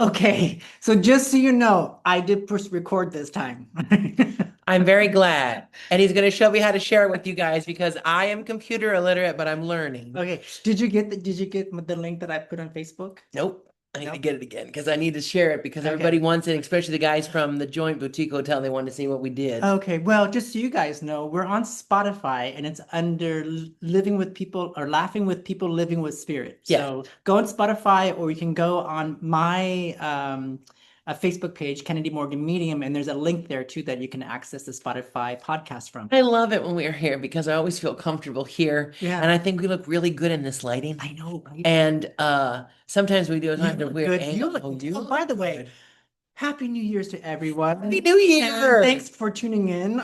Okay, so just so you know, I did push record this time. I'm very glad. And he's going to show me how to share it with you guys because I am computer illiterate, but I'm learning. Okay, did you get the link that I put on Facebook? Nope. I need to Nope. get it again because I need to share it because everybody Okay. wants it, especially the guys from the Joint Boutique Hotel. They want to see what we did. Okay, well, just so you guys know, we're on Spotify and it's under Living with People or Laughing with People Living with Spirit. Yeah. So go on Spotify or you can go on my Facebook page, Kennedy Morgan Medium, and there's a link there too that you can access the Spotify podcast from. I love it when we are here because I always feel comfortable here. And Yeah, I think we look really good in this lighting. I know, right? And sometimes we do a You kind of look weird good. You angle. look, Oh, you oh, by look the way, good. Happy New Year's to Happy everyone. New And Year. thanks for tuning in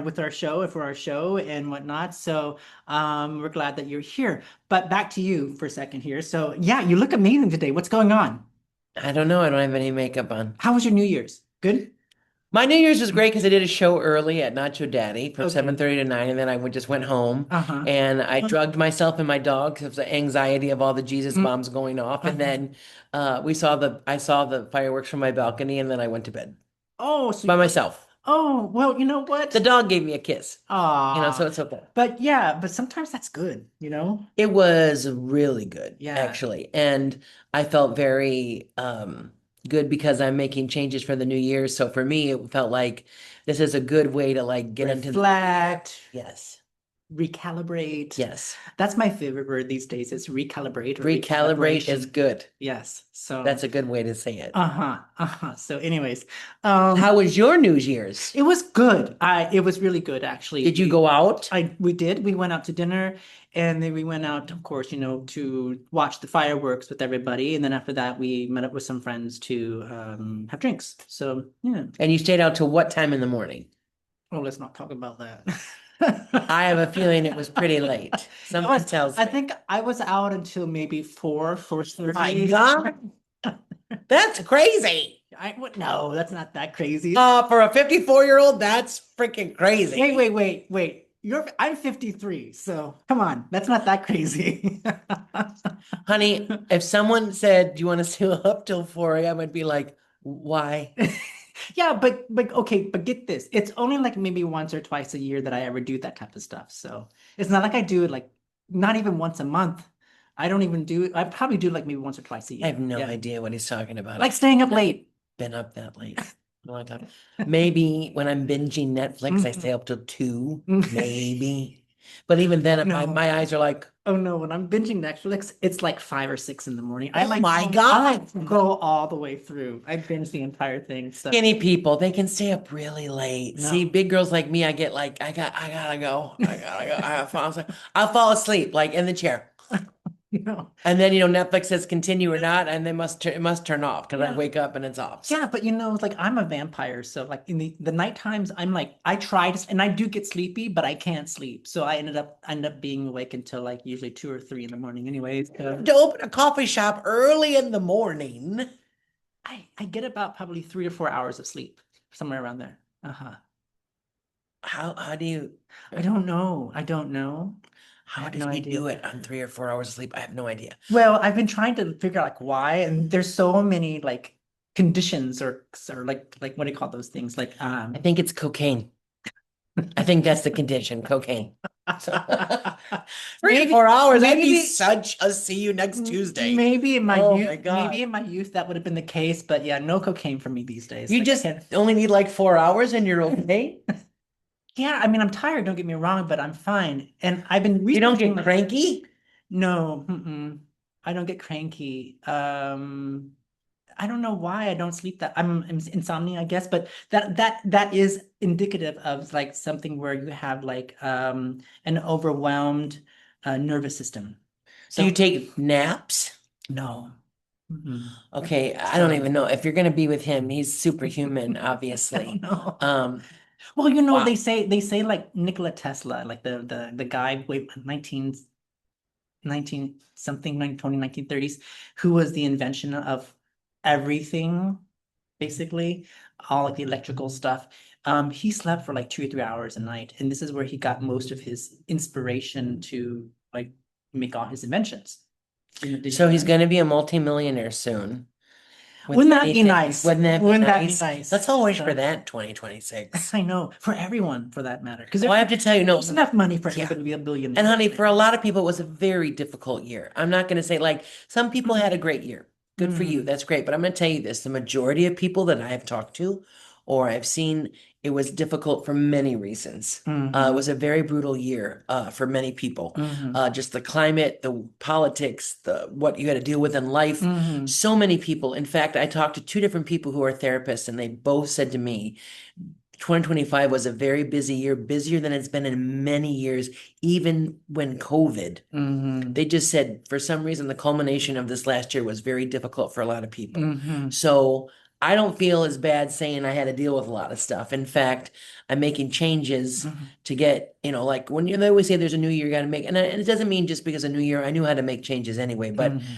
with our show for our show and whatnot. So we're glad that you're here. But back to you for a second here. So yeah, you look amazing today. What's going on? I don't know. I don't have any makeup on. How was your New Year's? Good? My New Year's was great because I did a show early at Nacho Daddy from Okay. 7:30 to 9, and then just went home Uh-huh. and I drugged myself and my dog because of the anxiety of all the Jesus Mm, bombs going off. And uh-huh. then I saw the fireworks from my balcony, and then I went to bed Oh, by myself. oh, well, you know The what? dog gave me a kiss, so Ah, it's okay. but yeah, but sometimes that's good, you know? It was really good, Yeah. actually. And I felt very good because I'm making changes for the new year. So for me, it felt like this is a good way to like get into the Reflect. yes. Recalibrate. Yes. That's my favorite word these days. It's recalibrate or Recalibrate is recalibration. good. Yes. So, That's a good way to say it. uh-huh, uh-huh. So anyways, How was your New Year's? it was good. It was really good actually. Did you go out? We did. We went out to dinner and then we went out, of course, to watch the fireworks with everybody. And then after that, we met up with some friends to have drinks. So yeah. And you stayed out till what time in the morning? Oh, let's not talk about that. I have a feeling it was pretty late. I Something was, tells I me. think I was out until maybe My 4:30. God, that's crazy. I would no, that's not that crazy. For a 54-year-old, that's freaking Wait, crazy. wait, wait, wait. I'm 53, so come on, that's not that crazy. Honey, if someone said, "Do you want to stay up till 4 a.m.?" I'd be like, "Why?" Yeah, but okay, but get this. It's only like maybe once or twice a year that I ever do that type of stuff. So it's not like I do it like not even once a month. I don't even do I probably do like maybe once or twice a I have year. no Yeah. idea what he's talking about. Like I've staying up late. been up that late a long time. Maybe when I'm binging Netflix, I Mhm. stay up till 2, maybe. But even then, if No. my eyes are like, Oh no, when I'm binging Netflix, it's like 5 or 6 in the morning. "Oh my I God." like go all the way through. I binge the entire thing. So Skinny people, they can stay up really late. See, no, big girls like me, I get like, I gotta go. I gotta go. I'll fall asleep like in the chair. no. And then, Netflix says continue or not, and it must turn off because I Yeah. wake up and it's off. Yeah, but like I'm a vampire, so like in the night times, I'm like I try to, and I do get sleepy, but I can't sleep. So end up being awake until like usually 2 or 3 in the morning. Anyways, To open a coffee shop early in the morning. I get about probably 3 to 4 hours of sleep, somewhere around there. Uh-huh. How do you I don't know. I don't know. I how have do no you do idea. it on 3 or 4 hours of sleep? I have no idea. Well, I've been trying to figure out like why, and there's so many like conditions or like what do you call those things? Like I think it's cocaine. I think that's the condition, cocaine. So 3 to 4 hours, I'd be maybe such a see you next Tuesday. maybe in my Oh my youth God. that would have been the case, but yeah, no cocaine for me these days. You Like I just can't. only need like 4 hours and you're okay. Yeah, I mean I'm tired, don't get me wrong, but I'm fine. And I've been You don't researching get like cranky. no, I don't get cranky. I don't know why I don't sleep that I'm insomnia, I guess, but that is indicative of like something where you have like an overwhelmed nervous system. Do you So take naps? no. Mm-mm. Okay, I don't So even know. If you're gonna be with him, he's superhuman, I don't obviously. know. Um, Well, wow. they say like Nikola Tesla, like the guy way 19 something 1920 1930s, who was the invention of everything basically, all like the electrical stuff. He slept for like 2 or 3 hours a night, and this is where he got most of his inspiration to like make all his inventions. Did you So know he's that? gonna be a multimillionaire soon. with Wouldn't that be anything. nice? Wouldn't that be Wouldn't that be nice? nice? Let's all wish for So that in 2026. I know for everyone for that matter, because Oh, I have to tell you, there's no, enough money for yeah. everybody to be a And billionaire. honey, for a lot of people, it was a very difficult year. I'm not going to say like some people had a great year. Good for you. Mm-hmm. That's great. But I'm going to tell you this, the majority of people that I have talked to or I've seen, it was difficult for many reasons. It Mm-hmm. was a very brutal year for many people. Mm-hmm. Just the climate, the politics, the what you had to deal with in life. Mm-hmm. So many people. In fact, I talked to two different people who are therapists, and they both said to me, 2025 was a very busy year, busier than it's been in many years, even when COVID. Mm-hmm. They just said for some reason the culmination of this last year was very difficult for a lot of people. Mm-hmm. So I don't feel as bad saying I had to deal with a lot of stuff. In fact, I'm making changes Mm-hmm. to get, like when they always say there's a new year, you got to make, and it doesn't mean just because a new year, I knew how to make changes anyway, but Mm-hmm.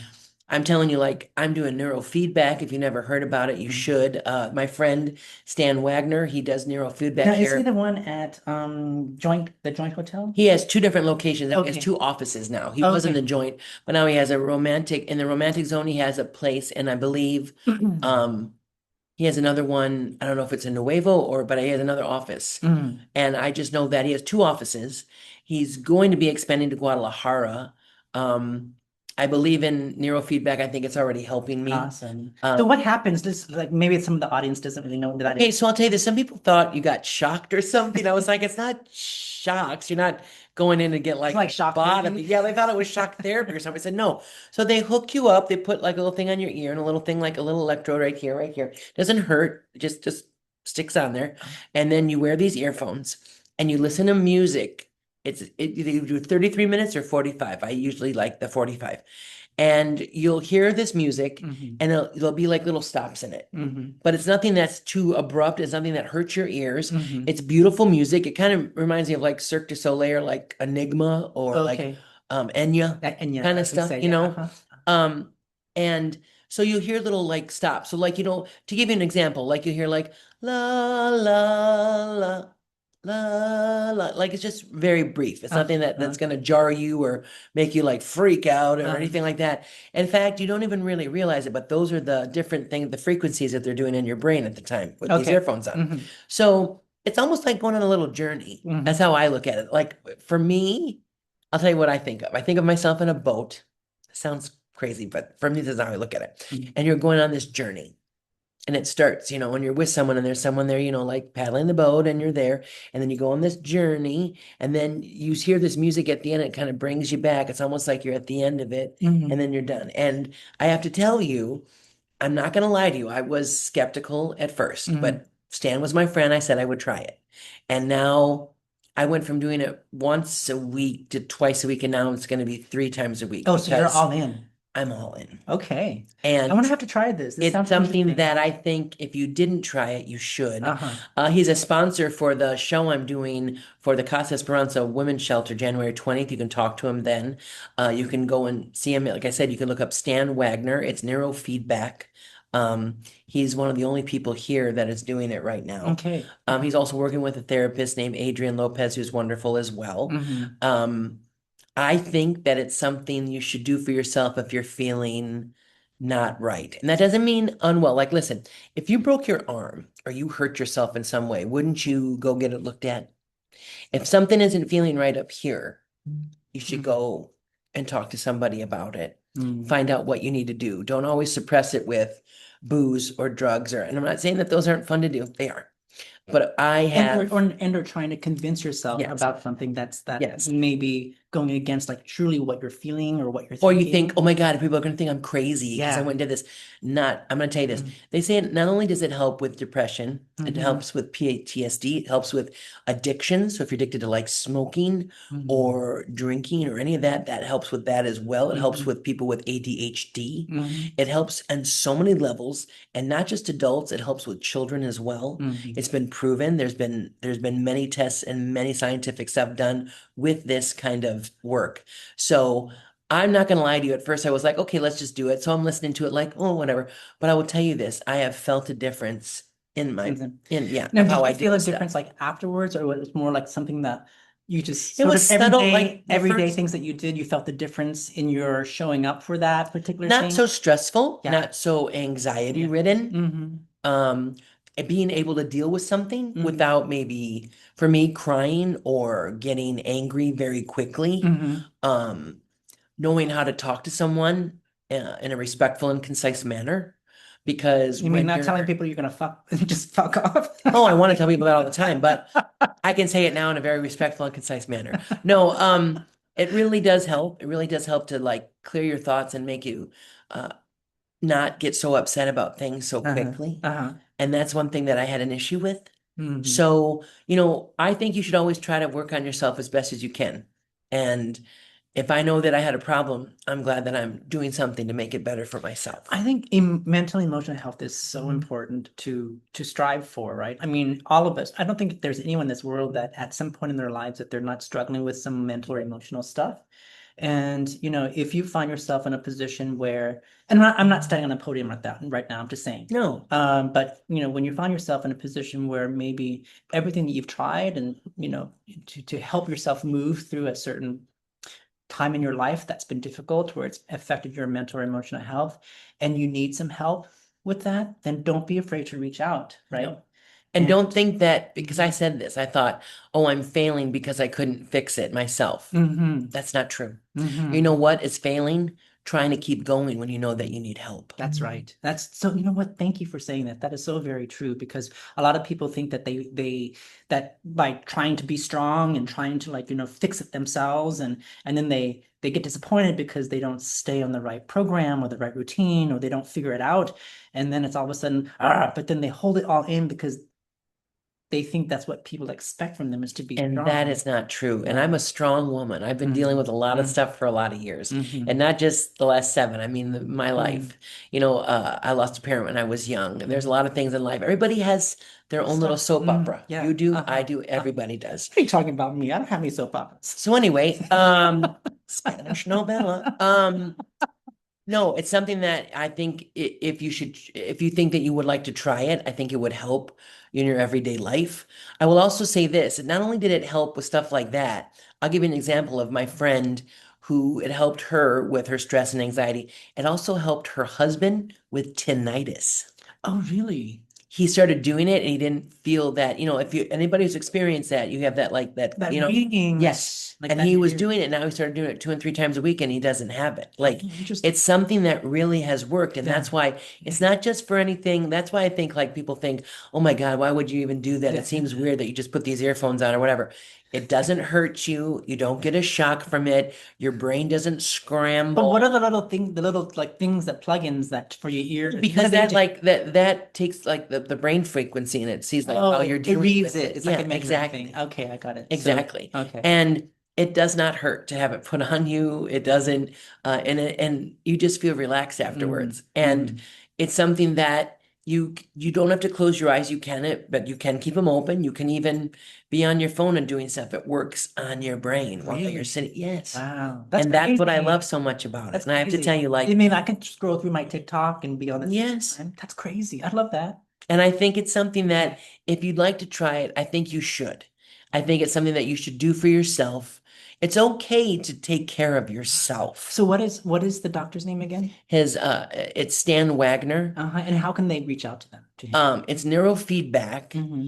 I'm telling you, like, I'm doing neurofeedback. If you never heard about it, you should. My friend Stan Wagner, he does Now, neurofeedback is he here. the one at the Joint Hotel? He has two different locations. He has Okay. two offices now. He was in the Okay. joint, but now he has in the romantic zone, he has a place, and I believe um he has another one. I don't know if it's in Nuevo but he has another office. Mm. And I just know that he has two offices. He's going to be expanding to Guadalajara. Um, I believe in neurofeedback. I think it's already helping me. Awesome. So Um, what happens? This like maybe some of the audience doesn't really know that. Okay, so I'll tell you this. Some people thought you got shocked or something. I was like, it's not shocks. You're not going in to get It's like like shock lobotomy. therapy. Yeah, they thought it was shock therapy or something. I said, no. So they hook you up. They put like a little thing on your ear and a little thing like a little electrode right here, right here. Doesn't hurt. Just sticks on there. And then you wear these earphones and you listen to music. Either you do 33 minutes or 45. I usually like the 45. And you'll hear this music Hmm. and there'll be like little stops in it, Hmm. but it's nothing that's too abrupt. It's nothing that hurts your ears. Hmm. It's beautiful music. It kind of reminds me of like Cirque du Soleil or like Enigma or like Okay. Enya And yeah, kind I of would stuff, say, yeah. Uh-huh. Um, and so you hear little like stops. So like, to give you an example, like you hear like la la la la, like it's just very brief. It's nothing that's Uh-huh. gonna jar you or make you like freak out or Uh-huh. anything like that. In fact, you don't even really realize it, but those are the different things, the frequencies that they're doing in your brain at the time with these Okay. earphones on. Hmm. So it's almost like going on a little journey. That's Hmm. how I look at it. Like for me, I'll tell you what I think of. I think of myself in a boat. Sounds crazy, but for me, this is how I look at it. And you're going on this journey. And it starts, when you're with someone and there's someone there, like paddling the boat and you're there. And then you go on this journey and then you hear this music at the end. It kind of brings you back. It's almost like you're at the end of it and Hmm. then you're done. And I have to tell you, I'm not going to lie to you. I was skeptical at first, Hmm. but Stan was my friend. I said I would try it. And now I went from doing it once a week to twice a week. And now it's going to be three times a week Oh, so you're because all in. I'm all in. Okay. I'm And gonna have to try this. This it's sounds something interesting. that I think if you didn't try it, you should. Uh-huh. He's a sponsor for the show I'm doing for the Casa Esperanza Women's Shelter, January 20th. You can talk to him then. You can go and see him. Like I said, you can look up Stan Wagner. It's neurofeedback. He's one of the only people here that is doing it right now. Okay. He's also working with a therapist named Adrian Lopez, who's wonderful as well. Hmm. Um, I think that it's something you should do for yourself if you're feeling not right. And that doesn't mean unwell. Like, listen, if you broke your arm or you hurt yourself in some way, wouldn't you go get it looked at? If something isn't feeling right up here, you should Hmm. go and talk to somebody about it. Hmm. Find out what you need to do. Don't always suppress it with booze or drugs and I'm not saying that those aren't fun to do. They are. But I And have, or trying to convince yourself yes, about something that yes. maybe going against like truly what you're feeling or what you're Or you think, thinking. oh my God, people are going to think I'm crazy because I Yeah. went and did this. I'm going to tell you this. Mm-hmm. They say not only does it help with depression, it Mm-hmm. helps with PTSD, it helps with addiction. So if you're addicted to like smoking Mm-hmm. or drinking or any of that, that helps with that as well. It helps Mm-hmm. with people with ADHD. Mm-hmm. It helps on so many levels, and not just adults, it helps with children as well. Mm-hmm. It's been proven. There's been many tests and many scientific stuff done with this kind of work. So I'm not going to lie to you. At first, I was like, okay, let's just do it. So I'm listening to it like, oh, whatever. But I will tell you this, I have felt a difference in Something. yeah, Now, of did how I you feel deal a with stuff. difference like afterwards, or was it more like something that You just It sort was of subtle, like the everyday first, things that you did, you felt the difference in your showing up for that particular not thing. so stressful, Yeah. not so anxiety Yeah. ridden. Mm-hmm. Um, and being able to deal with something Mm-hmm. without maybe, for me, crying or getting angry very quickly. Mm-hmm. Um, knowing how to talk to someone in a respectful and concise manner. Because You mean when not telling you're, people you're gonna fuck just fuck off? oh, I want to tell people that all the time, but I can say it now in a very respectful and concise manner. No, it really does help. It really does help to like clear your thoughts and make you uh, not get so upset about things so Uh-huh. quickly. Uh-huh. And that's one thing that I had an issue with. Mm-hmm. So, I think you should always try to work on yourself as best as you can. And if I know that I had a problem, I'm glad that I'm doing something to make it better for myself. I think mental emotional health is so important to strive for, right? I mean, all of us. I don't think there's anyone in this world that at some point in their lives that they're not struggling with some mental or emotional stuff. And if you find yourself in a position where, and I'm not standing on a podium like that right now, I'm just saying. No, But when you find yourself in a position where maybe everything that you've tried and to help yourself move through a certain time in your life that's been difficult, where it's affected your mental or emotional health, and you need some help with that, then don't be afraid to reach out, right? no. And And don't think that because I mhm. said this, I thought, oh, I'm failing because I couldn't fix it myself. Mhm. That's not true. You know Mhm. what is failing? Trying to keep going when you know that you need help. That's right. That's so, you know what? Thank you for saying that. That is so very true because a lot of people think that that by trying to be strong and trying to like, fix it themselves and then they get disappointed because they don't stay on the right program or the right routine or they don't figure it out. And then it's all of a sudden, but then they hold it all in because they think that's what people expect from them is to be And that strong. is not true. And I'm Yeah. a strong woman. I've been dealing Mm-hmm. with a lot of stuff for a lot of years, and Mm-hmm. not just the last seven. I mean, my Mm-hmm. life. I lost a parent when I was young, and there's a Mm-hmm. lot of things in life. Everybody has their own little Stuff. soap opera. Yeah. You do, I Uh-huh. do, Uh, everybody does. What are you talking about me? I don't have any soap operas. So anyway, Spanish novella. No, it's something that I think if you think that you would like to try it, I think it would help you in your everyday life. I will also say this, not only did it help with stuff like that, I'll give you an example of my friend who it helped her with her stress and anxiety. It also helped her husband with tinnitus. Oh, really? He started doing it and he didn't feel that, if anybody who's experienced that, you have that like that, That ringing, yes. like And that he in your was ear. doing it. Now he started doing it 2 and 3 times a week and he doesn't have it. Oh, Like interesting. it's something that really has worked. And Yeah. that's why it's not just for anything. That's why I think like people think, oh my God, why would you even do that? Yeah. It seems weird that you just put these earphones on or whatever. It doesn't hurt you. You don't get a shock from it. Your brain doesn't But what are the scramble. little thing, the little like things that plugins that for your ear? What do Because they that do? like that takes like the brain frequency and it sees like Oh, how you're it dealing reads with it. it. It's like a Yeah, measuring thing. exactly. Okay, I got it. So, Exactly. okay. And it does not hurt to have it put on you. It doesn't, and you just feel relaxed Mm, afterwards. And mm. it's something that you don't have to close your eyes. You can it, but you can keep them open. You can even be on your phone and doing stuff. It works on your brain while you're Really? sitting. Yes. Wow. That's And that's what I crazy. love so much about it. That's And I have to tell crazy. you, I like, mean, I can scroll through my TikTok and be on it. yes. That's crazy. I love that. And I think it's something that if you'd like to try it, I think you should. I think it's something that you should do for yourself. It's okay to take care of yourself. So what is the doctor's name again? It's Stan Wagner. Uh-huh. And how can they reach out to them to him? It's neurofeedback Hmm.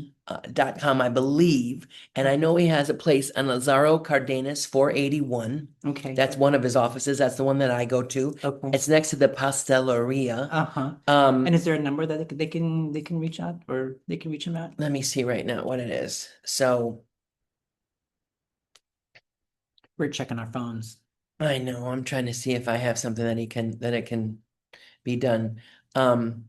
.com, I believe. And I know he has a place on Lazaro Cardenas 481. Okay. That's one of his offices. That's the one that I go to. Okay. It's next to the Pasteleria. Uh-huh. And Um, is there a number that they can reach out or they can reach him at? let me see right now what it is. So We're checking our phones. I know I'm trying to see if I have something that it can be done. Um,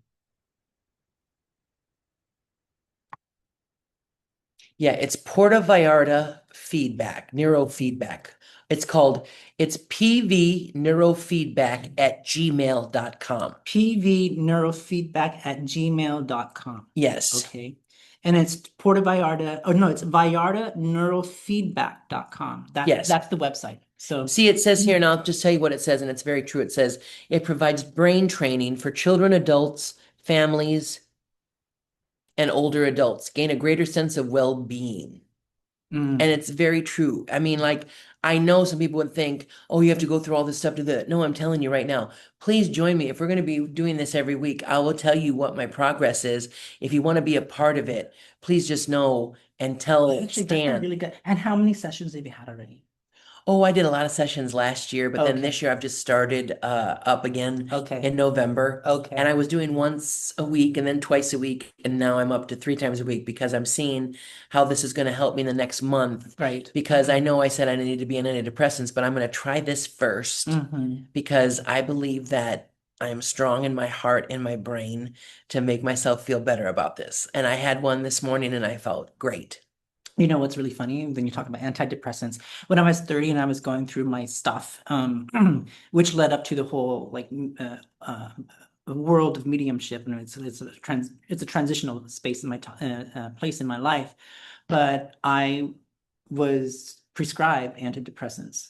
yeah, it's Porta Vallarta feedback, neurofeedback. It's PV neurofeedback at gmail.com. pvneurofeedback@gmail.com. Yes. Okay. And it's Porta Vallarta. Oh no, it's VallartaNeurofeedback.com. That Yes. that's the website. So See, it says here, and I'll just tell you what it says, and it's very true. It says it provides brain training for children, adults, families, and older adults. Gain a greater sense of well-being. And Mm. it's very true. I mean, like, I know some people would think, oh, you have to go through all this stuff to do that. No, I'm telling you right now, please join me. If we're going to be doing this every week, I will tell you what my progress is. If you want to be a part of it, please just know and tell Actually, that'd be Stan. really good. And how many sessions have you had already? Oh, I did a lot of sessions last year, but then Okay. this year I've just started up again Okay. in November. And Okay. I was doing once a week and then twice a week, and now I'm up to 3 times a week because I'm seeing how this is going to help me in the next month. Right. Because I know I said I needed to be on antidepressants, but I'm going to try this first Hmm. because I believe that I am strong in my heart and my brain to make myself feel better about this. And I had one this morning and I felt great. You know what's really funny when you talk about antidepressants? When I was 30 and I was going through my stuff, which led up to the whole world of mediumship, and it's a transitional space in my place in my life. But I was prescribed antidepressants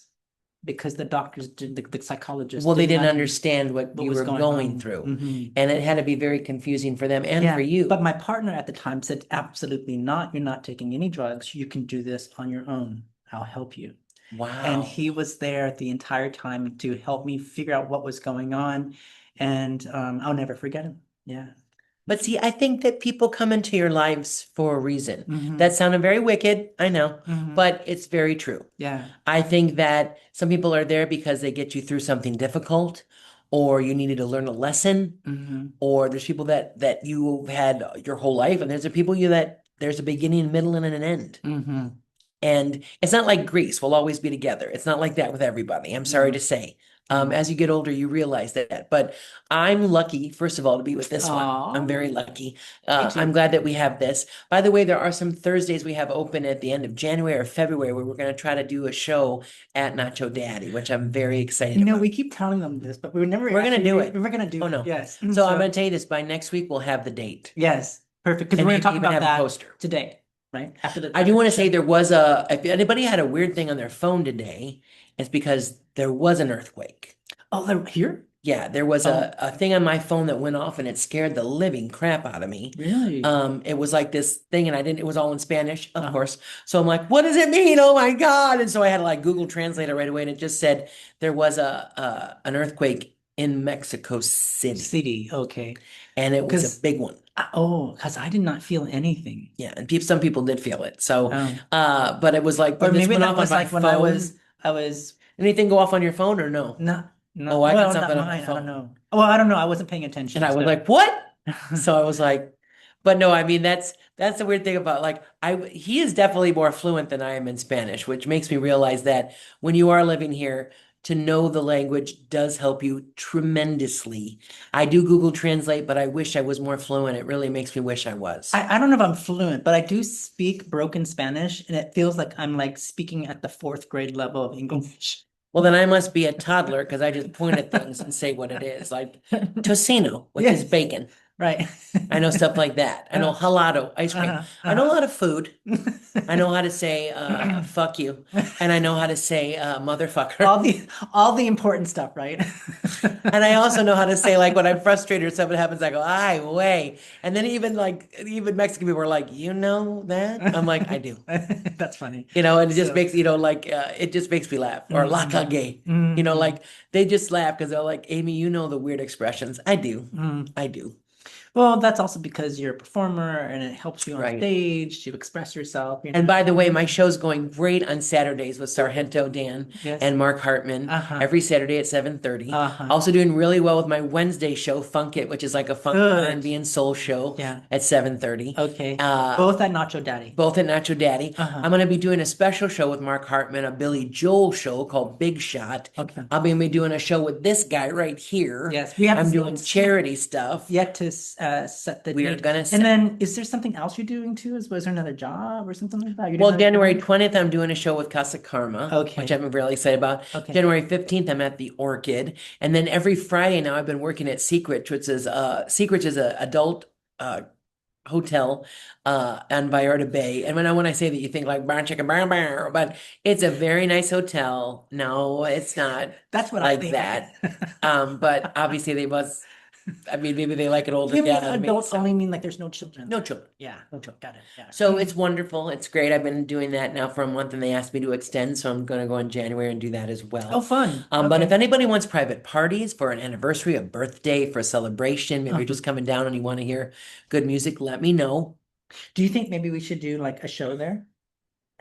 because the doctors did the psychologists Well, they didn't didn't understand understand what what you was were going going on. through. Hmm. And it had to be very confusing for them and for Yeah, but you. my partner at the time said, absolutely not. You're not taking any drugs. You can do this on your own. I'll help you. And Wow. he was there the entire time to help me figure out what was going on. And I'll never forget him. Yeah. But see, I think that people come into your lives for a reason. Hmm. That sounded very wicked, I know, Hmm. but it's very true. Yeah. I think that some people are there because they get you through something difficult, or you needed to learn a lesson, Hmm. or there's people that you've had your whole life, and there's a people you that there's a beginning, middle, and an end. Hmm. And it's not like Greece, we'll always be together. It's not like that with everybody. I'm sorry No. to say. No. As you get older, you realize that. But I'm lucky, first of all, to be with this one. I'm Oh, very lucky. me I'm too. glad that we have this. By the way, there are some Thursdays we have open at the end of January or February where we're going to try to do a show at Nacho Daddy, which I'm very excited You know, about. we keep telling them this, but we were never We're going to actually, do we it. were going to do Oh, it. no. Yes. So I'm So, going to tell you this by next week, we'll have the date yes, perfect. Because and we're going to maybe talk even about have a that poster. today, right? I do After want the to say show. there was if anybody had a weird thing on their phone today, it's because there was an earthquake. Oh, they're here? Yeah, there was Oh, a thing on my phone that went off and it scared the living crap out of me. really? It was like this thing and it was all in Spanish, of Uh-huh. course. So I'm like, what does it mean? Oh my God. And so I had to like Google Translate it right away and it just said there was an earthquake in Mexico City City, okay. and it was a Because, big one. because I did not feel anything. Yeah, and some people did feel it. So, Oh, but it was like or when this maybe went that off on was my like when phone. I was Anything go off on your phone or no? Oh, I got well, not something on my mine. I don't phone. know. Well, I don't know. I wasn't paying And attention. I was So, like, what? So I was like, but no, I mean that's the weird thing about like he is definitely more fluent than I am in Spanish, which makes me realize that when you are living here, to know the language does help you tremendously. I do Google Translate, but I wish I was more fluent. It really makes me wish I was. I don't know if I'm fluent, but I do speak broken Spanish, and it feels like I'm like speaking at the fourth grade level of English. Well, then I must be a toddler because I just point at things and say what it is, like tocino, which is Yes, bacon. right. I know stuff like that. I know Uh, halado, ice cream. I know a lot of food. I know how to say fuck you. And I know how to say all motherfucker. the all the important stuff, right? And I also know how to say like when I'm frustrated or something happens, I go, ay way. And then even Mexican people are like, you know that? I'm like, I do. That's funny. And it just So, makes, it just makes me laugh. Or la mhm, cagué. mhm, Like they just laugh because they're like, Amy, you know the weird expressions. I do. mhm. I do. Well, that's also because you're a performer and it helps you on Right. stage to express yourself, And by the way, my show's going great on Saturdays with Sargento Dan Yes. and Mark Hartman Uh-huh. every Saturday at 7:30. Uh-huh. Also doing really well with my Wednesday show, Funk It, which is like a funk Good. R&B and soul show Yeah. at 7:30. Okay. Uh, Both at Nacho Daddy. both at Nacho Daddy. Uh-huh. I'm going to be doing a special show with Mark Hartman, a Billy Joel show called Big Shot. Okay. I'll be doing a show with this guy right here. Yes, we have I'm to doing charity stuff. yet to set the We are date. gonna And set. then is there something else you're doing too? Was there another job or something like that? You Well, didn't have January 20th, I'm doing a show with Casa Karma, which Okay. I'm really excited about. Okay. January 15th, I'm at the Orchid. And then every Friday now I've been working at Secrets is a adult uh hotel on Vallarta Bay. And when I say that you think like bar chicken bar, but it's a very nice hotel. No, it's not That's what I like think. that. But obviously they was I mean, maybe they like an older You mean gal than me. adults So only mean like there's no children? no children. Yeah, no children. Got it. Yeah. So it's wonderful. It's great. I've been doing that now for a month and they asked me to extend. So I'm going to go in January and do that as Oh, well. fun. But if Okay. anybody wants private parties for an anniversary, a birthday, for a celebration, maybe you're Uh-huh. just coming down and you want to hear good music, let me know. Do you think maybe we should do like a show there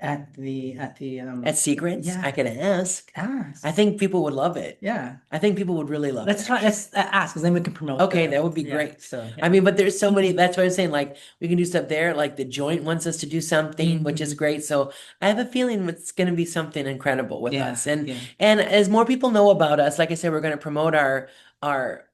at the At Secrets, yeah. I can ask. Ah, I think people would love it. yeah. I think people would really love it, Let's try. actually. Let's ask because then we can promote Okay, the that would be yeah. great. So I yeah. mean, but there's so many, that's what I'm saying. Like, we can do stuff there. Like, the joint wants us to do something, which is Mhm. great. So I have a feeling it's going to be something incredible with Yeah. us. And Yeah. and as more people know about us, like I said, we're going to promote our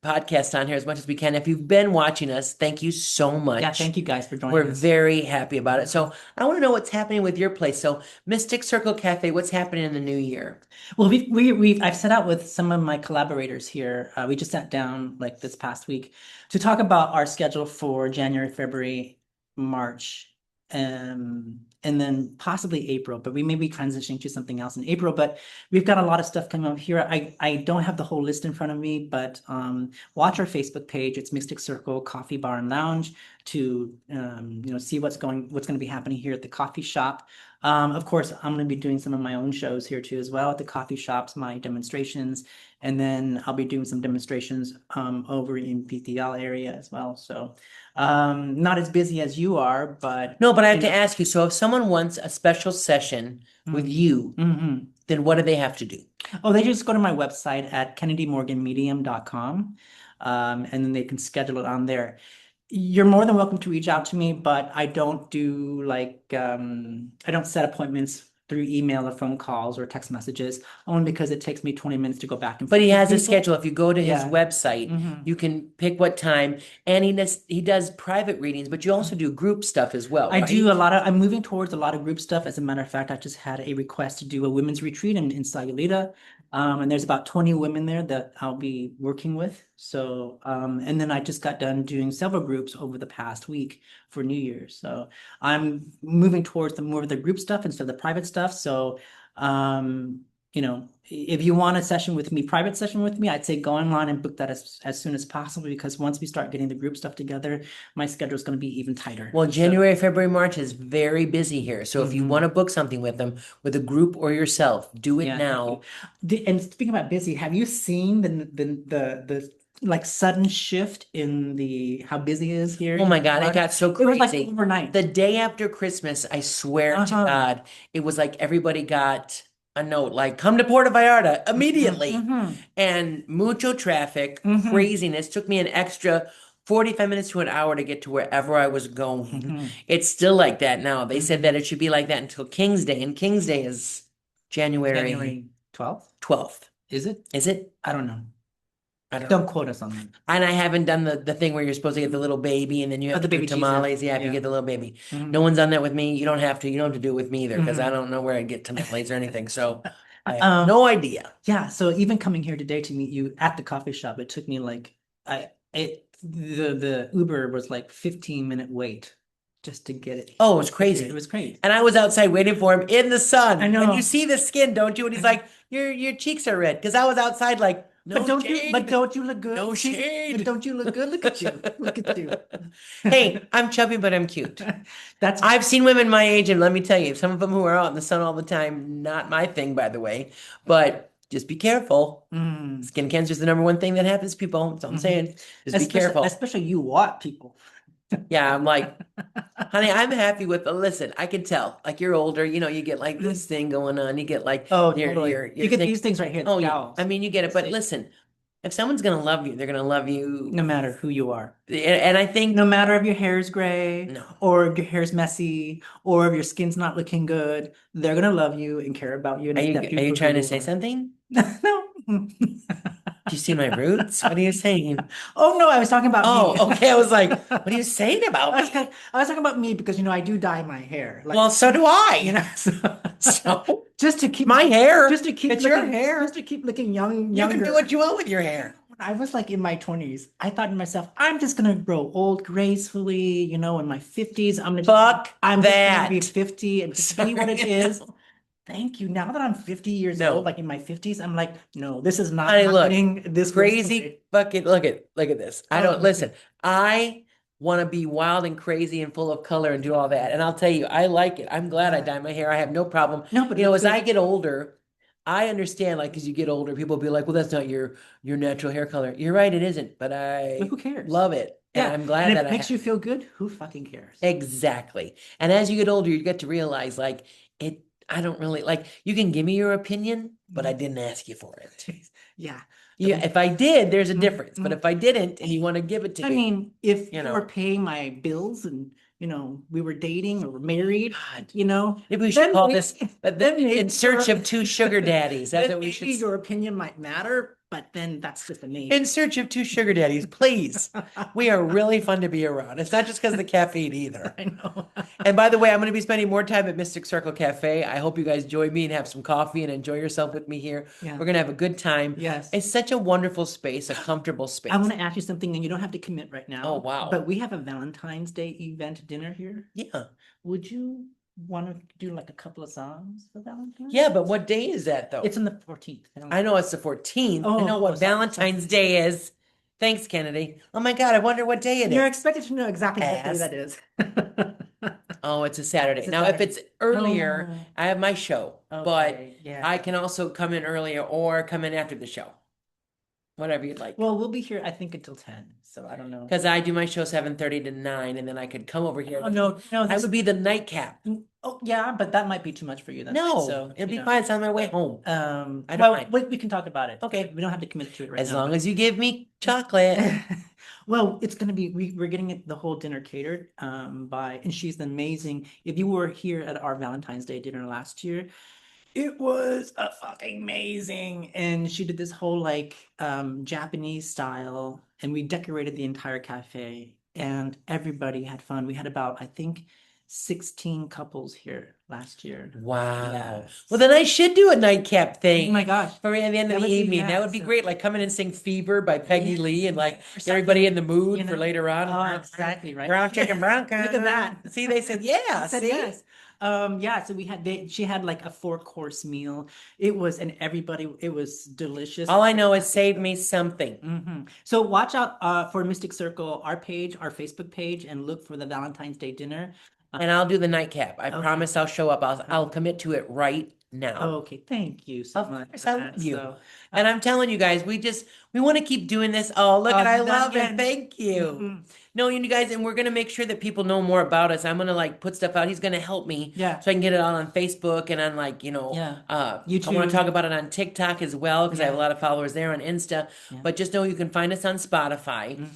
podcast on here as much as we can. If you've been watching us, thank you so Yeah. much. Thank you guys for We're joining us. very happy about it. So I want to know what's happening with your place. So Mystic Circle Cafe, what's happening in the new year? Well, I've set out with some of my collaborators here. We just sat down like this past week to talk about our schedule for January, February, March, and then possibly April. But we may be transitioning to something else in April. But we've got a lot of stuff coming up here. I don't have the whole list in front of me, but watch our Facebook page. It's Mystic Circle Coffee Bar and Lounge to see what's going to be happening here at the coffee shop. Of course, I'm going to be doing some of my own shows here too as well at the coffee shops, my demonstrations, and then I'll be doing some demonstrations over in PTL area as well. So not as busy as you are, but No, but I have you to know. ask you, so if someone wants a special session with you, Mm-hmm. then what do they have to do? Oh, they just go to my website at kennedymorganmedium.com, and then they can schedule it on there. You're more than welcome to reach out to me, but I don't do like I don't set appointments through email or phone calls or text messages, only because it takes me 20 minutes to go back and But forth he with has a people. schedule. If you go to his Yeah. website, Hmm. you can pick what time, and he does private readings, but you also do group stuff as well, I do a right? lot of, I'm moving towards a lot of group stuff. As a matter of fact, I just had a request to do a women's retreat in Sayulita. And there's about 20 women there that I'll be working with. So, and then I just got done doing several groups over the past week for New Year's. So I'm moving towards the more of the group stuff instead of the private stuff. So, um, if you want a session with me, private session with me, I'd say go online and book that as soon as possible because once we start getting the group stuff together, my schedule is going to be even tighter. Well, So, January, February, March is very busy here. So if you want mhm. to book something with them, with a group or yourself, do it Yeah, thank you. now. And speaking about busy, have you seen the like sudden shift in the how busy it is here Oh in my God, it Florida? got so It was like crazy. overnight. The day after Christmas, I swear to Uh-huh. God, it was like everybody got a note like, come to Puerto Vallarta immediately. Mm-hmm. And mucho traffic, Mm-hmm. craziness. Took me an extra 45 minutes to an hour to get to wherever I was going. Mm-hmm. It's still like that now. They said Mm-hmm. that it should be like that until King's Day, and King's Day is January January 12th, 12th. is it? Is it? I don't know. I don't know. Don't quote us on that. And I haven't done the thing where you're supposed to get the little baby and then you Oh, have the to do baby Jesus. tamales. Yeah, if you Yeah. get the little baby. Mm-hmm. No one's done that with me. You don't have to. You don't have to do it with me either because I Mm-hmm. don't know where I'd get tamales or anything. So I have Um, no idea. yeah, so even coming here today to meet you at the coffee shop, it took me like the Uber was like 15-minute wait just to get it. Oh, it was It crazy. was great. And I was outside waiting for him in the I sun. And you know. see the skin, don't you? And he's like, your cheeks are red. Because I was outside like, But no don't shade. you look good? No See, but shade. don't you look good? Look at you. Look at you. Hey, I'm chubby, but I'm cute. That's I've seen women my age, and let me tell you, some of them who are out in the sun all the time, not my thing, by the way. But just be careful. mm, Skin cancer is the number one thing that happens to people. That's all I'm mhm. saying. Just be careful. Especially you what people. Yeah, I'm like, honey, I'm happy with, listen, I can tell. Like you're older, you get like this thing going on. You get like Oh, your totally. your You your get thing. these things right here, the Oh yeah. I jowls. mean, you get it. But See, listen, if someone's gonna love you, they're gonna love no you. matter who you are. And I think No matter if your hair is gray no. or if your hair's messy or if your skin's not looking good, they're gonna love you and care about you and Are you accept you are you for who trying to you say are. something? No. Do you see my roots? What are you saying? Oh no, I was talking about me. Oh, okay. I was like, what are you saying about me? I was talking about me because I do dye my hair. Like Well, so do I. so, So just to keep my hair, just to keep it's your looking hair. just to keep looking You can do younger. what you want with your hair. When I was like in my 20s, I thought to myself, I'm just gonna grow old gracefully, in my 50s. Fuck I'm just gonna be that. 50 and just be what it Sorry. is. Thank you. Now that I'm 50 years old, No. like in my 50s, I'm like, no, this is not Honey, look, happening. This goes crazy away. fucking look at this. I Oh, don't listen. I want to be wild and crazy and full of color and do all that. And I'll tell you, I like it. I'm glad I dye my hair. I have no problem. no, but it You know, looks as I good. get older, I understand like as you get older, people be like, well, that's not your natural hair color. You're right, it isn't, but But I who cares? love it. And Yeah. I'm And glad if that it I makes have you feel good, who fucking cares? exactly. And as you get older, you get to realize like it, I don't really like you can give me your opinion, but I Mhm. didn't ask you for it. Yeah. Yeah, Don't. if I did, there's a Mm, difference. But mm. if I didn't and you want to give it to I me, mean, if you you know, were paying my bills and, we were dating or were married, God, maybe we should then call this maybe, but then in maybe search your, of two sugar daddies. That's then what we should maybe your opinion might matter, but then that's just a in maybe. search of two sugar daddies, please. We are really fun to be around. It's not just because of the caffeine either. I know. And by the way, I'm going to be spending more time at Mystic Circle Cafe. I hope you guys join me and have some coffee and enjoy yourself with me here. Yeah. We're going to have a good time. Yes. It's such a wonderful space, a comfortable I want space. to ask you something, and you don't have to commit right Oh, now, wow. but we have a Valentine's Day event dinner here. Yeah. Would you want to do like a couple of songs for Yeah, Valentine's? but what day is that It's though? on the 14th. I know it's the 14th. I know what Sorry. Valentine's Day is. Thanks, Kennedy. Oh my God, I wonder what day it You're is. expected to know exactly what day Ass. that is. Oh, it's a Saturday. It's a Now, if Saturday. it's earlier, Oh, I have my show, but okay. Yeah. I can also come in earlier or come in after the show, whatever you'd like. Well, we'll be here, I think, until 10. So I don't know. Because I do my show 7:30 to 9, and then I could come over here. Oh, no, no, I this. would be the nightcap. Oh, yeah, but that might be too much for you. That's fine. No, So, it'll be fine. It's on my way home. I don't well, mind. we can talk about it. Okay. We don't have to commit to it right As now, long but as you give me chocolate. well, it's gonna be we're getting it the whole dinner catered by and she's amazing. If you were here at our Valentine's Day dinner last year, it was a fucking amazing. And she did this whole like Japanese style, and we decorated the entire cafe, and everybody had fun. We had about, I think, 16 couples here last year. Wow. Well, Yes. then I should do a nightcap Oh my thing gosh. for at the end of That the would be, evening. That yeah. would be So, great. Like come in and sing Fever by Peggy yeah, Lee and like or get everybody something, in the mood for later on. Oh, exactly, right? Brown chicken brown. Look at that. See, they said, She yeah, said see? yes. Yeah, so she had like a 4-course meal. It was, and everybody, it was delicious. All I know is save me something. So watch out for Mystic Circle, our page, our Facebook page, and look for the Valentine's Day dinner. And I'll do the nightcap. I Okay. promise I'll show up. I'll commit to it right now. Okay, thank you so Of much course, for I that. love you. So, And I'm telling you guys, we want to keep doing this. Oh, look at I she's done love it. again. Thank you. Mhm. No, you guys, and we're gonna make sure that people know more about us. I'm gonna like put stuff out. He's gonna help me Yeah. so I can get it out on Facebook and on like, Yeah. I want YouTube. to talk about it on TikTok as well because I have a Yeah. lot of followers there on Insta. Yeah. But just know you can find us on Spotify.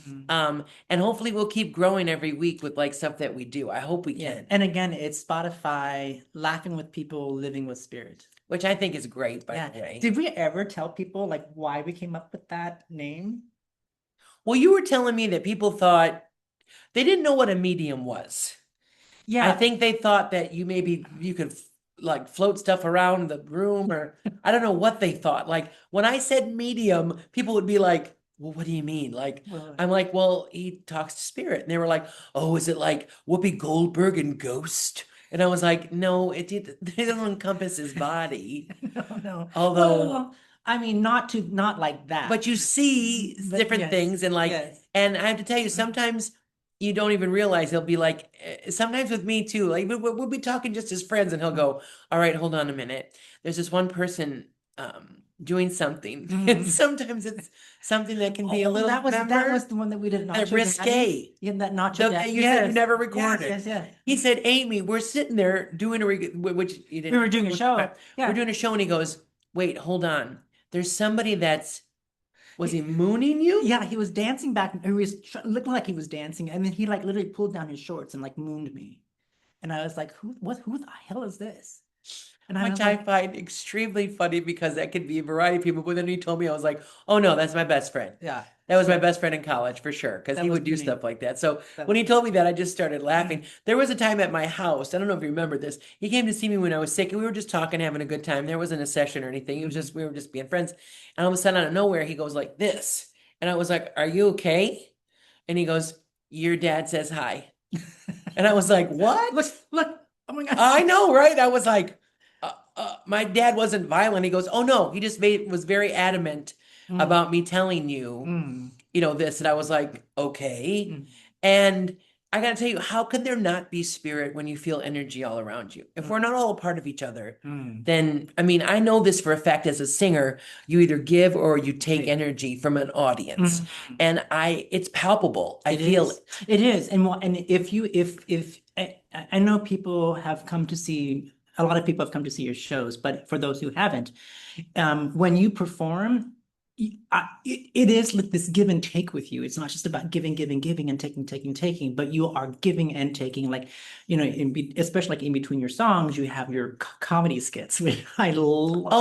And hopefully we'll keep growing every week with like stuff that we do. I hope we Yeah. can, And again, it's Spotify, Laughing with People, Living with Spirit. which I think is great, by Yeah. the way. Did we ever tell people like why we came up with that name? Well, you were telling me that people thought they didn't know what a medium was. I Yeah. think they thought that you could like float stuff around the room or I don't know what they thought. Like when I said medium, people would be like, well, what do you mean? Like, Well, I'm like, well, he talks to spirit. And they were like, oh, is it like Whoopi Goldberg and Ghost? And I was like, no, it doesn't encompass his body. no. Although, Well, I mean, not like that. but you see But different yes, things and like, yes. and I have to tell you, sometimes you don't even realize he'll be like, sometimes with me too, like we'll be talking just as friends and he'll go, all right, hold on a minute. There's this one person doing something. And sometimes it's something that can be a Oh, little, that remember? was the one that we did, Nacho risque. Daddy. Yeah, that Nacho Daddy. You said you Yes. never Yes, recorded. yes, yes. He said, Amy, we're sitting there doing which you didn't. We were doing a show. Yeah. We're doing a show and he goes, wait, hold on. There's somebody was he mooning you? Yeah, he was dancing back. He was looking like he was dancing, and then he like literally pulled down his shorts and like mooned me, and I was like, who the hell is this?" And I was Which I like, find extremely funny because that could be a variety of people. But then he told me, I was like, oh no, that's my best friend. "Yeah, That was my best friend in college for sure, because that he was would do funny." stuff like that. So That when he was- told me that, I just started laughing. There was a time at my house, I don't know if you remember this. He came to see me when I was sick, and we were just talking, having a good time. There wasn't a session or anything. It was just we were just being friends. And all of a sudden, out of nowhere, he goes like this, and I was like, "Are you okay?" And he goes, "Your dad says hi." And I was like, "What?" Look! Oh my God! I know, right? I was like, my dad wasn't violent. He goes, oh no, he just was very adamant Mm, about me telling you, mm, this. And I was like, okay. mm, And I gotta tell you, how could there not be spirit when you feel energy all around you? If mm, we're not all a part of each other, mm. then, I mean, I know this for a fact as a singer, you either give or you take Okay. energy from an audience. Mm. And it's palpable. I It feel is. It is. And if you if I know people have come to see a lot of people have come to see your shows, but for those who haven't, when you perform, it is like this give and take with you. It's not just about giving, giving, giving, and taking, taking, taking, but you are giving and taking. Like, especially like in between your songs, you have your comedy skits, which I Oh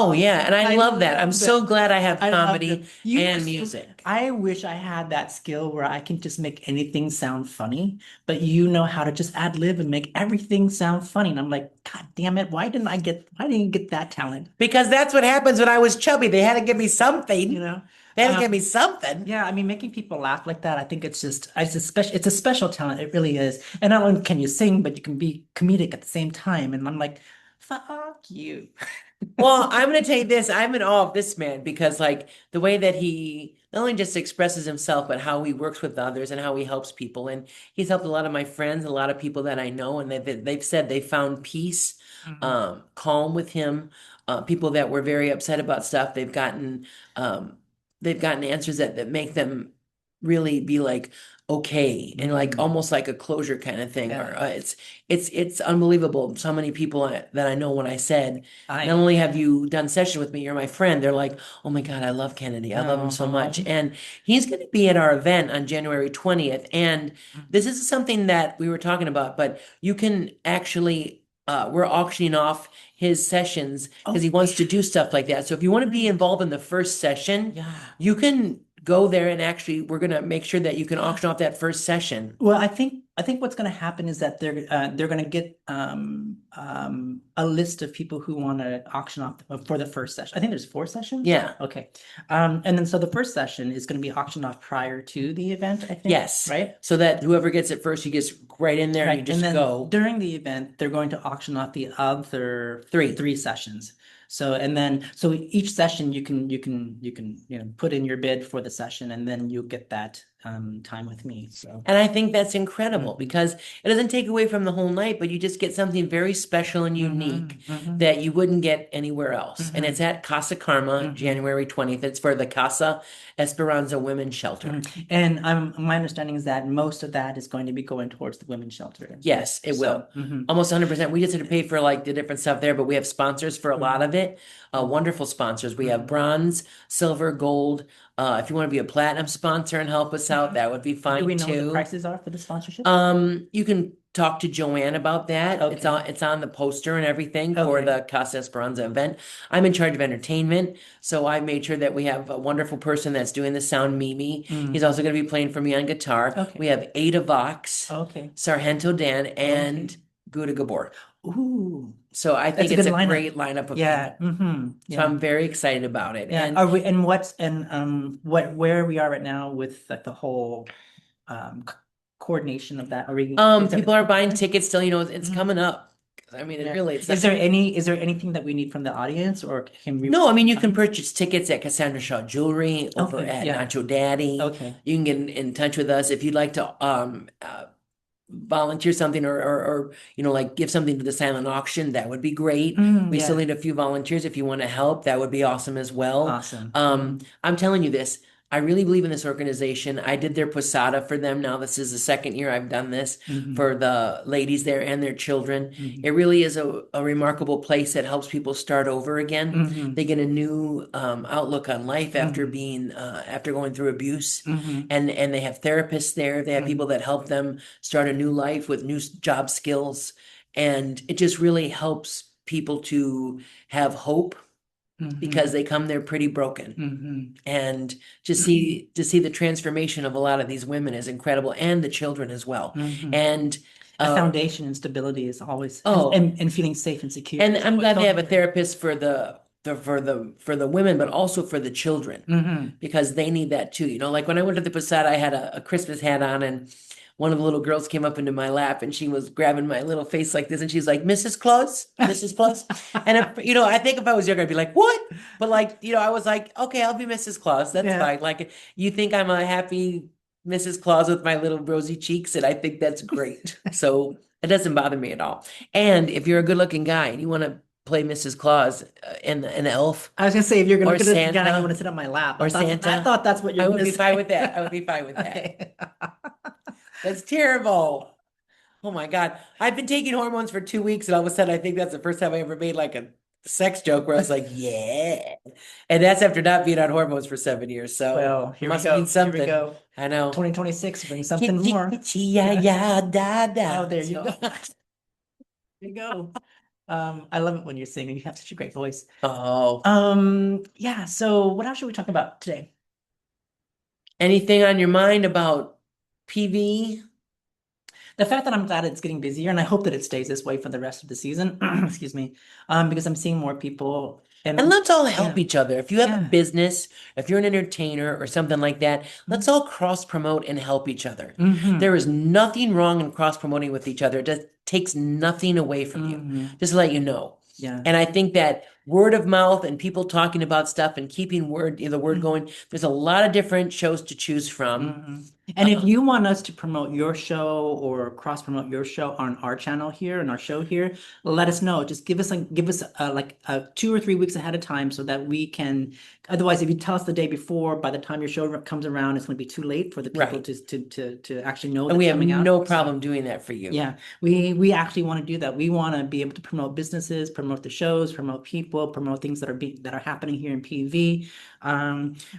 love. yeah, and I I love that. I'm love that. so glad I have I love comedy them. You, and music. I wish I had that skill where I can just make anything sound funny, but you know how to just ad lib and make everything sound funny. And I'm like, God damn it, why didn't you get that talent? Because that's what happens when I was chubby. They had to give me You something. know? They had to give me Um, something. yeah, I mean, making people laugh like that, I think it's a special talent. It really is. And not only can you sing, but you can be comedic at the same time. And I'm like, fuck you. Well, I'm going to tell you this. I'm in awe of this man because, like, the way that he not only just expresses himself, but how he works with others and how he helps people. And he's helped a lot of my friends, a lot of people that I know, and they've said they found peace, Mhm. calm with him. People that were very upset about stuff, um, they've gotten answers that make them really be like, okay, and like Mm. almost like a closure kind of thing. Or Yeah. it's unbelievable. So many people that I know when I said, not I only have you done session with me, you're my friend. They're like, oh my God, I love Kennedy. I love him so much. uh, And he's going to be at our event on January 20th. And this is something that we were talking about, but you can actually, we're auctioning off his sessions because he oh wants yeah. to do stuff like that. So if you want to be Right. involved in the first session, Yeah. you can go there and actually, we're going to make sure that you can auction off that first session. Well, I think what's going to happen is that they're going to get a list of people who want to auction off for the first session. I think there's 4 sessions. Yeah. Okay. And then so the first session is going to be auctioned off prior to the event, I think, Yes. right? So that whoever gets it first, he gets right in there and you Right. And just then go. during the event, they're going to auction off the other Three. 3 sessions. So and then so each session put in your bid for the session and then you'll get that time with me. So And I think that's incredible mhm. because it doesn't take away from the whole night, but you just get something very special and unique Mhm. Mhm. that you wouldn't get anywhere else. And it's Mhm. at Casa Karma, Mhm. January 20th. It's for the Casa Esperanza Women's Shelter. And my understanding is that most of that is going to be going towards the women's shelter. Yes, it will. So, mhm. Almost 100%. We just had to pay for like the different stuff there, but we have sponsors for a lot Mhm. of it. Mhm. Wonderful sponsors. We have Mhm. bronze, silver, gold. If you want to be a platinum sponsor and help us out, Mhm. that would be Do fine we know what the too. prices are for the sponsorship? You can talk to Joanne about that. Okay. It's on the poster and everything for Okay. the Casa Esperanza event. I'm in charge of entertainment, so I made sure that we have a wonderful person that's doing the sound, Mimi. He's Mm. also going to be playing for me on guitar. Okay. We have Ada Vox, Okay. Sargento Dan, Okay. and Gouda Gabor. Ooh, So I that's think a it's good a lineup. great lineup of Yeah. people. So Yeah. I'm very excited about it. Yeah. And Are we and what's and where we are right now with like the whole coordination of that? Are we is people are everything buying together? tickets still, it's Mhm. coming up. I mean, Yeah. it's not. Is there anything that we need from the audience or can we No, I mean, you can audience? purchase tickets at Cassandra Shaw Jewelry over Okay. at Yeah. Nacho Daddy. Okay. You can get in touch with us if you'd like to volunteer something or like give something to the silent auction. That would be great. We still Yeah. need a few volunteers. If you want to help, that would be awesome as well. Awesome. I'm telling you this. I really believe in this organization. I did their posada for them. Now this is the second year I've done this Hmm. for the ladies there and their children. Hmm. It really is a remarkable place that helps people start over again. Hmm. They get a new outlook on life after Hmm. being after going through abuse, Hmm. and they have therapists there. They have Hmm. people that help them start a new life with new job skills, and it just really helps people to have hope because Hmm. they come there pretty broken. Hmm. And to see the transformation of a lot of these women is incredible, and the children as well. Hmm. And A uh, foundation and stability is always oh, and feeling safe and secure and is I'm glad they so have a important. therapist for for the women, but also for the children Hmm. because they need that too. Like when I went to the Posada, I had a Christmas hat on, and one of the little girls came up into my lap and she was grabbing my little face like this and she's like, Mrs. Claus, Mrs. Claus. And if, I think if I was younger, I'd be like, what? But like, I was like, okay, I'll be Mrs. Claus. That's Yeah. fine. Like, you think I'm a happy Mrs. Claus with my little rosy cheeks, and I think that's great. So it doesn't bother me at all. And if you're a good-looking guy and you want to play Mrs. Claus and an elf I was gonna say if you're gonna or look at this guy, you want Santa to sit on my lap. or I Santa, thought that's what you're I would gonna be fine say. with that. I would be fine with that. Okay. That's terrible. Oh my God. I've been taking hormones for 2 weeks, and all of a sudden I think that's the first time I ever made like a sex joke where I was like, yeah. And that's after not being on hormones for 7 years. So Well, it here we must mean go. Here we something. go. I know. 2026 brings something more. Yeah, yeah, da, Oh, da. there you So, go. There you go. I love it when you're singing. You have such a great voice. oh, Yeah, so what else should we talk about today? anything on your mind about PV? The fact that I'm glad it's getting busier, and I hope that it stays this way for the rest of the season. Excuse me. Because I'm seeing more people, And and let's all help yeah, each other. If you have a yeah. business, if you're an entertainer or something like that, let's all cross promote and help each other. Mm-hmm. There is nothing wrong in cross promoting with each other. It just takes nothing away from you. Mm-hmm. Just to let you know. Yeah. And I think that word of mouth and people talking about stuff and keeping the word going, there's a lot of different shows to choose from. Mm-hmm. And if you want us to promote your show or cross promote your show on our channel here and our show here, let us know. Just give us like 2 or 3 weeks ahead of time so that we can. Otherwise, if you tell us the day before, by the time your show comes around, it's going to be too late for the people Right. to actually know And that's we have coming out. no So, problem doing that for you. yeah, we actually want to do that. We want to be able to promote businesses, promote the shows, promote people, promote things that are happening here in PV.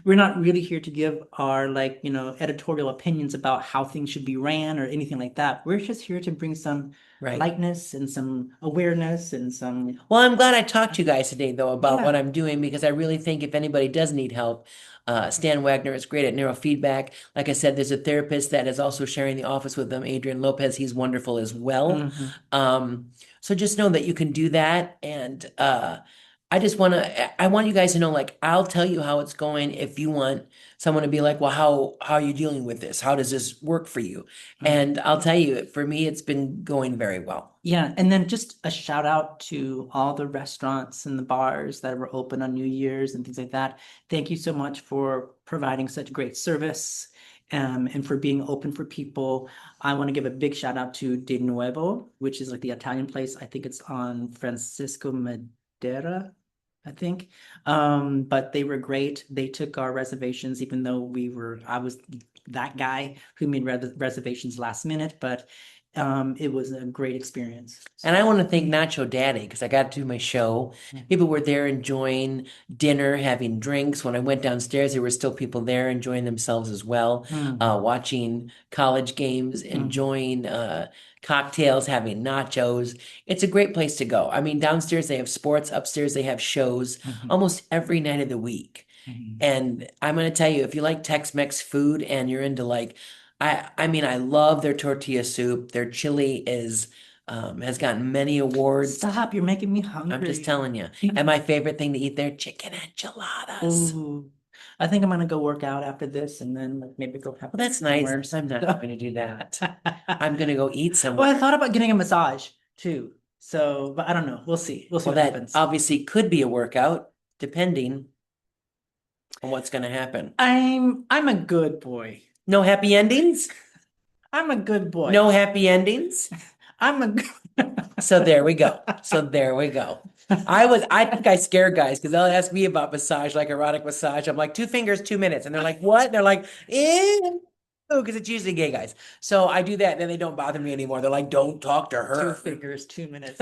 We're not really here to give our editorial opinions about how things should be ran or anything like that. We're just here to bring some Right. lightness and some awareness and some Well, I'm glad I talked to you guys today, though, about what yeah. I'm doing because I really think if anybody does need help, Stan Wagner is great at neurofeedback. Like I said, there's a therapist that is also sharing the office with them, Adrian Lopez. He's wonderful as well. Mhm. So just know that you can do that. And I want you guys to know, like, I'll tell you how it's going if you want someone to be like, well, how are you dealing with this? How does this work for you? Mhm. And I'll tell you, for me, it's been going very well. Yeah, and then just a shout out to all the restaurants and the bars that were open on New Year's and things like that. Thank you so much for providing such great service, and for being open for people. I want to give a big shout out to De Nuevo, which is like the Italian place. I think it's on Francisco Madera, I think. But they were great. They took our reservations, even though I was that guy who made reservations last minute, but it was a great experience. And I want to thank Nacho Daddy because I got to do my show. People were there enjoying dinner, having drinks. When I went downstairs, there were still people there enjoying themselves as well, Mm. watching college games, enjoying cocktails, having nachos. It's a great place to go. I mean, downstairs they have sports, upstairs they have shows Mhm. almost every night of the week. Mhm. And I'm going to tell you, if you like Tex-Mex food and you're into like, I mean, I love their tortilla soup. Their chili has gotten many awards. Stop, you're making me I'm just hungry. telling you. And my favorite thing to eat there, chicken enchiladas. Ooh. I think I'm gonna go work out after this and then like maybe go have Well, that's nice. somewhere. I'm not going to do that. I'm going to go eat Well, I somewhere. thought about getting a massage too. So, but I don't know. We'll see. We'll see Well, what that happens. obviously could be a workout, depending on what's going to happen. I'm a good boy. No happy endings? I'm a good boy. No happy endings? I'm a good So there we go. So there we go. I think I scare guys because they'll ask me about massage, like erotic massage. I'm like, 2 fingers, 2 minutes. And they're like, what? And they're like, ew, because it's usually gay guys. So I do that, and then they don't bother me anymore. They're like, don't talk to 2 her. fingers, 2 minutes.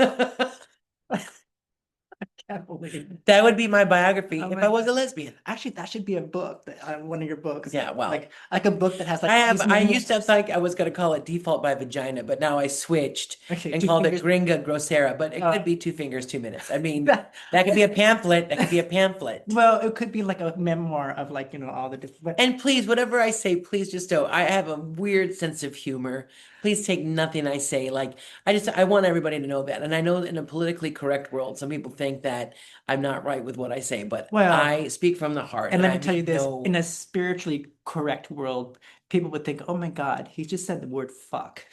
Can't believe it. That would be my biography Oh if my I was a God. lesbian. Actually, that should be a book one of your books. Yeah, well, Like a book that has like these I many. used to think I was going to call it Default by Vagina, but now I switched Okay, and two called it fingers. Gringa Grossera, but it Uh, could be 2 fingers, 2 minutes. I mean, that could be a pamphlet. That could be a pamphlet. well, it could be like a memoir of like, all the different. And please, whatever I say, please just don't. I have a weird sense of humor. Please take nothing I say. Like, I want everybody to know that. And I know in a politically correct world, some people think that I'm not right with what I say, but Well, I speak from the heart and and let I me tell you mean this, in no, a spiritually correct world, people would think, oh my God, he just said the word fuck.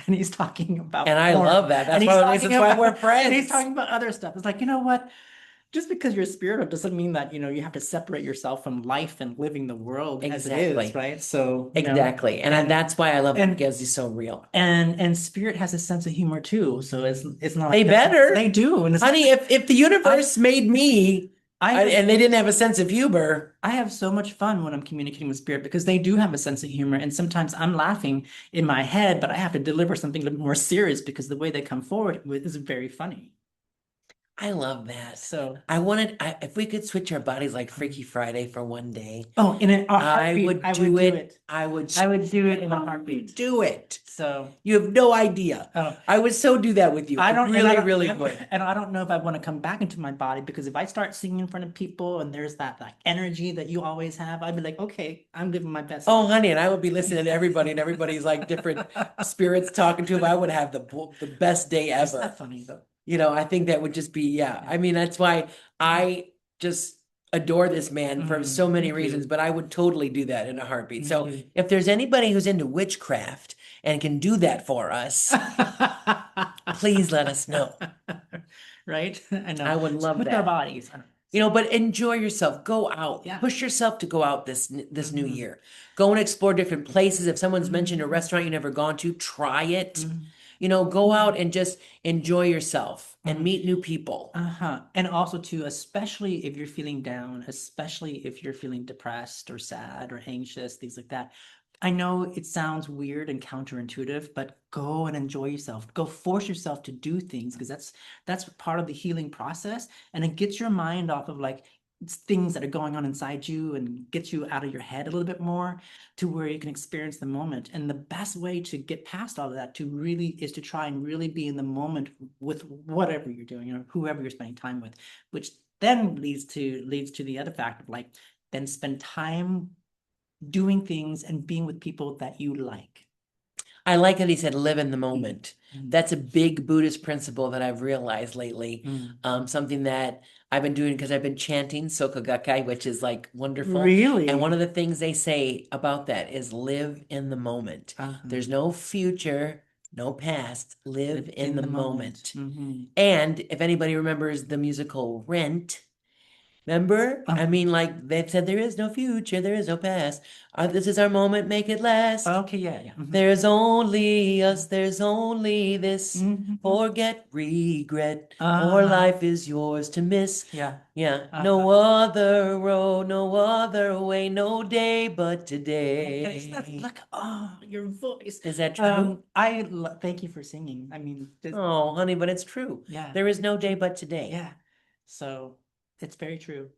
And he's talking And about I porn. love that. And That's he's one of the talking reasons why we're about and he's friends. talking about other stuff. It's like, you know what? Just because you're spiritual doesn't mean that, you have to separate yourself from life and living the world as it is, Exactly. right? So, Exactly. And and that's why I love and because he's so real. and spirit has a sense of humor too. So it's not They like they better. do. And it's Honey, if the I universe made me I have and they didn't have a sense of humor, I have so much fun when I'm communicating with spirit because they do have a sense of humor. And sometimes I'm laughing in my head, but I have to deliver something a little more serious because the way they come forward with is very funny. I love that. So, If we could switch our bodies like Freaky Friday for one day, oh, in a I heartbeat, would I would do do it. it. I would I would do it in a heartbeat. do it. So, You have no idea. oh, I would so do that with you. I I don't, and I really, don't, really would. and I don't know if I want to come back into my body because if I start singing in front of people and there's that like energy that you always have, I'd be like, okay, I'm living my best Oh, life. honey, and I would be listening to everybody, and everybody's like different spirits talking to him. I would have the best day Isn't ever. that funny though? I think that would just be, yeah. Yeah. I mean, that's why I just adore this man for so Me many too. reasons, but I would totally do that in a heartbeat. Me So too. if there's anybody who's into witchcraft and can do that for us, please let us know. Right? I know. I would love With our that. bodies. But enjoy yourself. Go out. Yeah. Push yourself to go out this new Mhm. year. Go and explore different places. If someone's mentioned a Mhm. restaurant you've never gone to, try it. Mhm. Go out and just enjoy yourself and Mhm. meet new people. Uh-huh. And also too, especially if you're feeling down, especially if you're feeling depressed or sad or anxious, things like that. I know it sounds weird and counterintuitive, but go and enjoy yourself. Go force yourself to do things because that's part of the healing process. And it gets your mind off of like things that are going on inside you and gets you out of your head a little bit more to where you can experience the moment. And the best way to get past all of that to really is to try and really be in the moment with whatever you're doing, whoever you're spending time with, which then leads to the other fact of like then spend time doing things and being with people that you like. I like that he said live in the moment. Mm. That's a big Buddhist principle that I've realized lately. Something that I've been doing because I've been chanting Soka Gakkai, which is like wonderful. Really? And one of the things they say about that is live in the moment. There's no future, no past. Live in the moment. Mhm. And if anybody remembers the musical Rent, remember? I mean, like they've said, there is no future, there is no past. This is our moment, make it last. Okay, yeah, yeah. Mhm. There's only us, there's only this. Mhm. Forget regret, or Uh-huh. life is yours to miss. Yeah. Yeah, no other road, no other way, no day but today. Look, oh, your voice. Is that true? Thank you for singing. I mean, Oh, honey, but it's true. yeah, There is no day but today. yeah. So it's very true.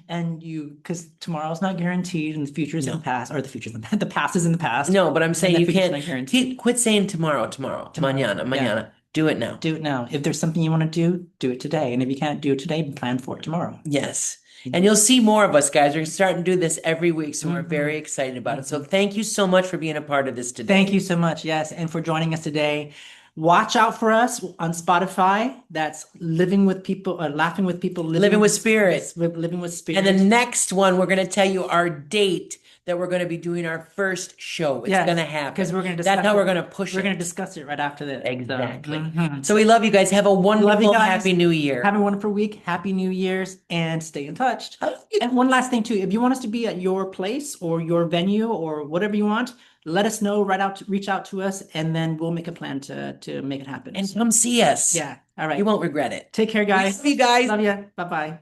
And because tomorrow's not guaranteed and the future is in No. the past, or the future's in the past is in the past. No, but I'm And saying the you future's can't not guaranteed. quit saying tomorrow, mañana, Yeah. mañana. Do it now. Do it now. If there's something you want to do it today. And if you can't do it today, plan for it tomorrow. Yes. And you'll see more of us, guys. We're starting to do this every week, so we're Mhm. very excited about it. So thank you so much for being a part of this today. Thank you so much. Yes. And for joining us today. Watch out for us on Spotify. That's Living with People, Laughing with People, Living with Spirit. Living with Spirit. And the next one, we're going to tell you our date that we're going to be doing our first show. It's Yes, going to happen. because we're going to discuss That's how it. we're going to push We're it. going to discuss it right after this. Exactly. Mhm. So we love you guys. Have a Love you wonderful, guys. happy new year. Have a wonderful week. Happy New Year's and stay in touch. And one last thing too, if you want us to be at your place or your venue or whatever you want, let us know, reach out to us, and then we'll make a plan to make it happen. And come see us. Yeah. All right. You won't regret it. Take care, guys. Love you guys. Love you. Bye-bye.